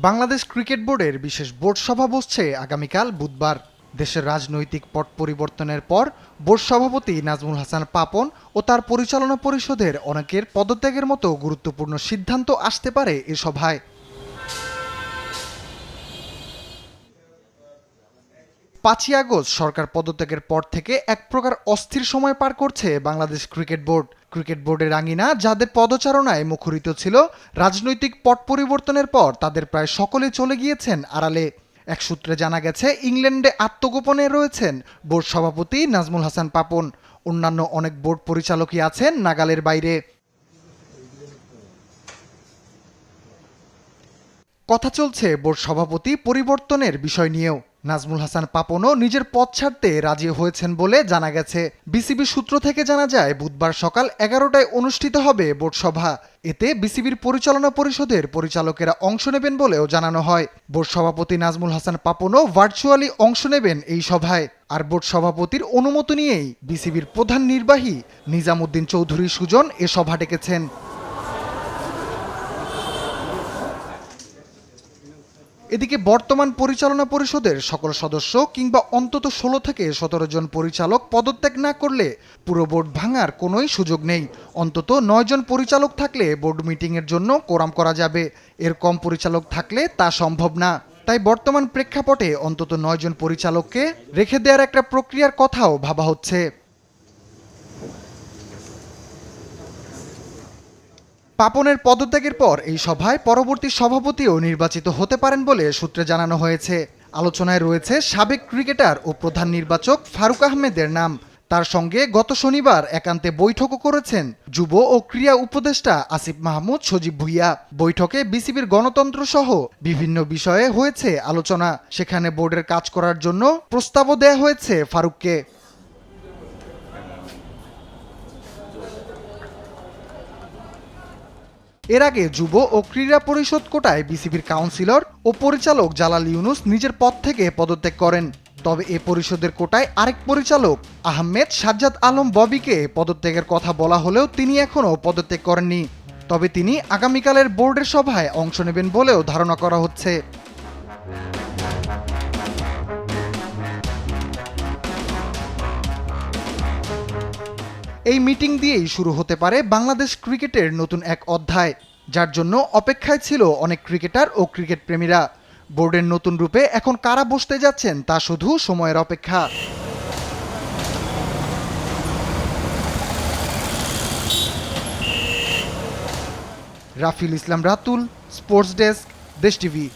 Bangladesh cricket বোর্ডের বিশেষ board সভা বসছে আগামীকাল বুধবার। দেশের রাজনৈতিক পট পরিবর্তনের পর বোর্ড সভাপতি নাজমুল হাসান পাপন ও তার পরিচালনা পরিষদের অনেকের পদত্যাগের মতো গুরুত্বপূর্ণ সিদ্ধান্ত আসতে পারে এ সভায়। 5ই আগস্ট সরকার পদত্যাগের পর থেকে এক প্রকার অস্থির সময় পার করছে বাংলাদেশ ক্রিকেট বোর্ড। ক্রিকেট বোর্ডের আঙিনা যাদের পদচারণায় মুখরিত ছিল, রাজনৈতিক পট পরিবর্তনের পর তাদের প্রায় সকলে চলে গিয়েছেন আড়ালে। এক সূত্রে জানা গেছে, ইংল্যান্ডে আত্মগোপনে রয়েছেন বোর্ড সভাপতি নাজমুল হাসান পাপন। অন্যান্য অনেক বোর্ড পরিচালকই আছেন নাগালের বাইরে। কথা চলছে বোর্ড সভাপতি পরিবর্তনের বিষয় নিয়েও। নাজমুল হাসান পাপনও নিজের পদ ছাড়তে রাজি হয়েছেন বলে জানা গেছে। বিসিবি সূত্র থেকে জানা যায়, বুধবার সকাল 11টায় অনুষ্ঠিত হবে বোর্ড সভা। এতে বিসিবির পরিচালনা পরিষদের পরিচালকেরা অংশ নেবেন বলেও জানানো হয়। বোর্ড সভাপতি নাজমুল হাসান পাপনও ভার্চুয়ালি অংশ নেবেন এই সভায়। আর বোর্ড সভাপতির অনুমতি নিয়েই বিসিবির প্রধান নির্বাহী নিজামুদ্দিন চৌধুরী সুজন এ সভা ডেকেছেন। এদিকে বর্তমান পরিচালনা পরিষদের সকল সদস্য কিংবা অন্তত 16 থেকে 17 জন পরিচালক পদত্যাগ না করলে পুরো বোর্ড ভাঙার কোনোই সুযোগ নেই। অন্তত 9 জন পরিচালক থাকলে বোর্ড মিটিংয়ের জন্য কোরাম করা যাবে। এর কম পরিচালক থাকলে তা সম্ভব না। তাই বর্তমান প্রেক্ষাপটে অন্তত 9 জন পরিচালককে রেখে দেওয়ার একটা প্রক্রিয়ার কথাও ভাবা হচ্ছে। পাপনের পদত্যাগের পর এই সভায় পরবর্তী সভাপতিও নির্বাচিত হতে পারেন বলে সূত্রে জানানো হয়েছে। আলোচনায় রয়েছে সাবেক ক্রিকেটার ও প্রধান নির্বাচক ফারুক আহমেদের নাম। তার সঙ্গে গত শনিবার একান্তে বৈঠকও করেছেন যুব ও ক্রীড়া উপদেষ্টা আসিফ মাহমুদ সজীব ভুইয়া। বৈঠকে বিসিবির গণতন্ত্র সহ বিভিন্ন বিষয়ে হয়েছে আলোচনা। সেখানে বোর্ডের কাজ করার জন্য প্রস্তাবও দেয়া হয়েছে ফারুককে। এর আগে যুব ও ক্রীড়া পরিষদ কোটায় বিসিবির কাউন্সিলর ও পরিচালক জালাল ইউনুস নিজের পদ থেকে পদত্যাগ করেন। তবে এ পরিষদের কোটায় আরেক পরিচালক আহমেদ সাজ্জাদ আলম ববিকে পদত্যাগের কথা বলা হলেও তিনি এখনও পদত্যাগ করেননি। তবে তিনি আগামীকালের বোর্ডের সভায় অংশ নেবেন বলেও ধারণা করা হচ্ছে। এই মিটিং দিয়েই শুরু হতে পারে বাংলাদেশ ক্রিকেটের নতুন এক অধ্যায়, যার জন্য অপেক্ষায় ছিল অনেক ক্রিকেটার ও ক্রিকেট প্রেমীরা। বোর্ডের নতুন রূপে এখন কারা বসতে যাচ্ছেন তা শুধু সময়ের অপেক্ষা। রাফিল ইসলাম রাতুল, স্পোর্টস ডেস্ক, দেশ টিভি।